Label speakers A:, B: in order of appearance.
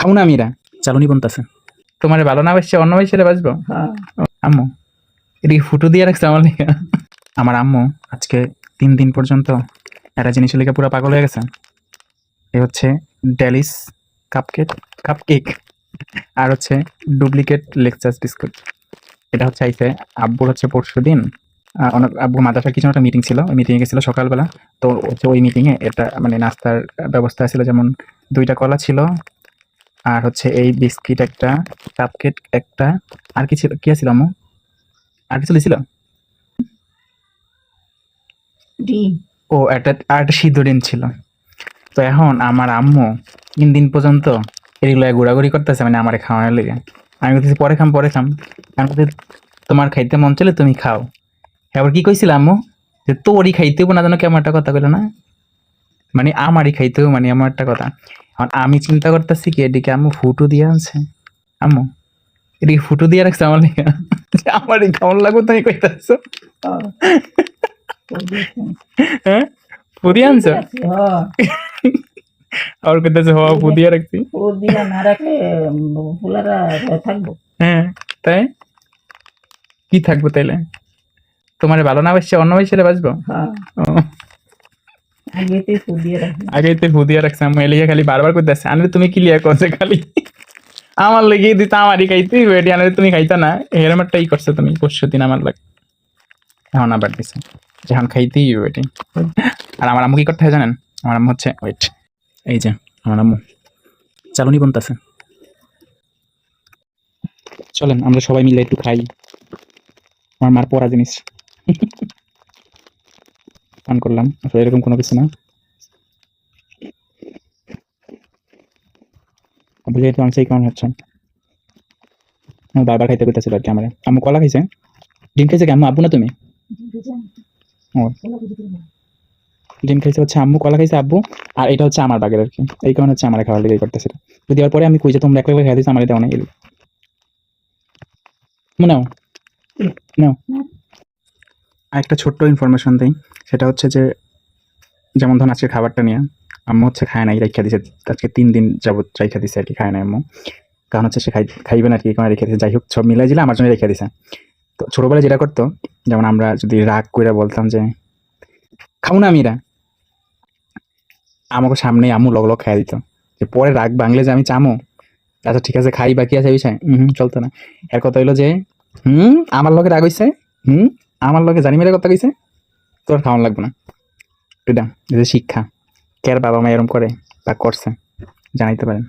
A: খাও না আমিরা চালুনি বনতাছে তোমার ভালো না বাসছে অন্য বয়সে বাঁচবো। আম্মু এদিকে ফুটো দিয়ে রাখছে আমার লেখা। আমার আম্মু আজকে 3 দিন পর্যন্ত একটা জিনিসের লেগে পুরো পাগল হয়ে গেছে। এ হচ্ছে ডেলিস কাপকেক আর হচ্ছে ডুপ্লিকেট লেকচার্স বিস্কুট। এটা হচ্ছে আইসে আব্বুর হচ্ছে পরশুদিন অনেক আব্বু মাদ্রাসার কিছু একটা মিটিং ছিল, ওই মিটিংয়ে গেছিল সকালবেলা। তো হচ্ছে ওই মিটিংয়ে এটা মানে নাস্তার ব্যবস্থা ছিল, যেমন 2টা কলা ছিল আর হচ্ছে এই বিস্কিট একটা, কাপকেক একটা, আর কি ছিল, কি ছিল আম্মু? আর কিছু দিছিল?
B: ডিম
A: ও একটা আর একটা সিদ্ধ ডিম ছিল। তো এখন আমার আম্মু 3 দিন পর্যন্ত এগুলো ঘোরাঘুরি করতেছে, মানে আমার খাওয়ানোর লেগে। আমি বলতেছি পরে খাম আমি বলতেছি, তোমার খাইতে মন চলে তুমি খাও। এবার কি কইছিল আম্মু যে তোরই খাইতে হইব না, যেন কেমন একটা কথা কইলো না, মানে আমারই খাইতে হইব, মানে এমন একটা কথা। এখন আমি চিন্তা করতেছি কি এদিকে আম্মু ফুটো দিয়ে আনছে, আম্মু এদিকে ফুটো দিয়ে রাখছে আমার লেগে, যে আমারই খাওয়ান লাগবে তুমি কইতাছো। হ্যাঁ ফুদিয়ে আনছো আর কইতাছে হওয়া ফুদিয়ে রাখছি।
B: দিয়া না রাখলে ফুলারা থাকবো।
A: হ্যাঁ তাই কি থাকবো তাইলে? তোমার ভালো না বাসছে অন্য বয়সে বাঁচবো।
B: আগেতেই ফুদিয়ে রাখবো।
A: আগেই তো ফুদিয়ে রাখছে আম্মু, এলিয়া খালি বারবার করতেছে আনলে তুমি কি লিয়া করছে খালি আমার লেগে দিত, আমারই খাইতে এটি আনলে তুমি খাইতা না, এরম একটা ই করছে তুমি পরশুদিন আমার লাগে। এখন আবার দিছে যখন খাইতেই এটি। আর আমার আম্মু কি করতে হয় জানেন? আমার আম্মু হচ্ছে ওয়েট, এই যে আমার আম্মু চালুনি বনতাছে। চলেন আমরা সবাই মিলে একটু খাই, আমার মার পড়া জিনিস পান করলাম, আসলে এরকম কোনো কিছু না। যেহেতু আমি সেই কারণ হচ্ছে আমার বারবার খাইতে করতেছিল আর কি। আমার আম্মু কলা খাইছে, ডিম খাইছে কি আম্মু? আব্বু না তুমি? ও ডিম খাইছে হচ্ছে আম্মু, কলা খাইছে আব্বু, আর এটা হচ্ছে আমার বাগের আর কি। এই কারণে হচ্ছে আমার খাওয়ার লেগে করতেছিল। যদি আর পরে আমি কই যে তোমরা একলা খাই দিছো, আমার দেওয়া নাই নাও নাও। আরেকটা ছোট্ট ইনফরমেশন দিই, সেটা হচ্ছে যে যেমন ধরুন আজকে খাবারটা নিয়ে আম্মু হচ্ছে খায় নাই, রেখা দিছে আজকে 3 দিন যাবত রেখা দিছে আর কি, খায় না আম্মু। কারণ হচ্ছে সে খাইবে না আর কি, কারণ রেখে দিছে। যাই হোক সব মিলাই দিলে আমার জন্য রেখে দিছে। তো ছোটবেলায় যেটা করতো, যেমন আমরা যদি রাগ করে বলতাম যে খাও না আমিরা, আমাকে সামনে আম্মু লগ লগ খাইয়া দিত। যে পরে রাগ ভাঙলে যে আমি চামো, আচ্ছা ঠিক আছে খাই বাকি আছে বিষয়, চলতো না। এর কথা হইলো যে আমার লগে রাগ হইছে, আমার লগে জানি মেরে কথা কইছে, তোর খাওয়ান লাগবে না। এটা শিক্ষা, কে বাবা মা এরম করে বা করছে জানাইতে পারেন।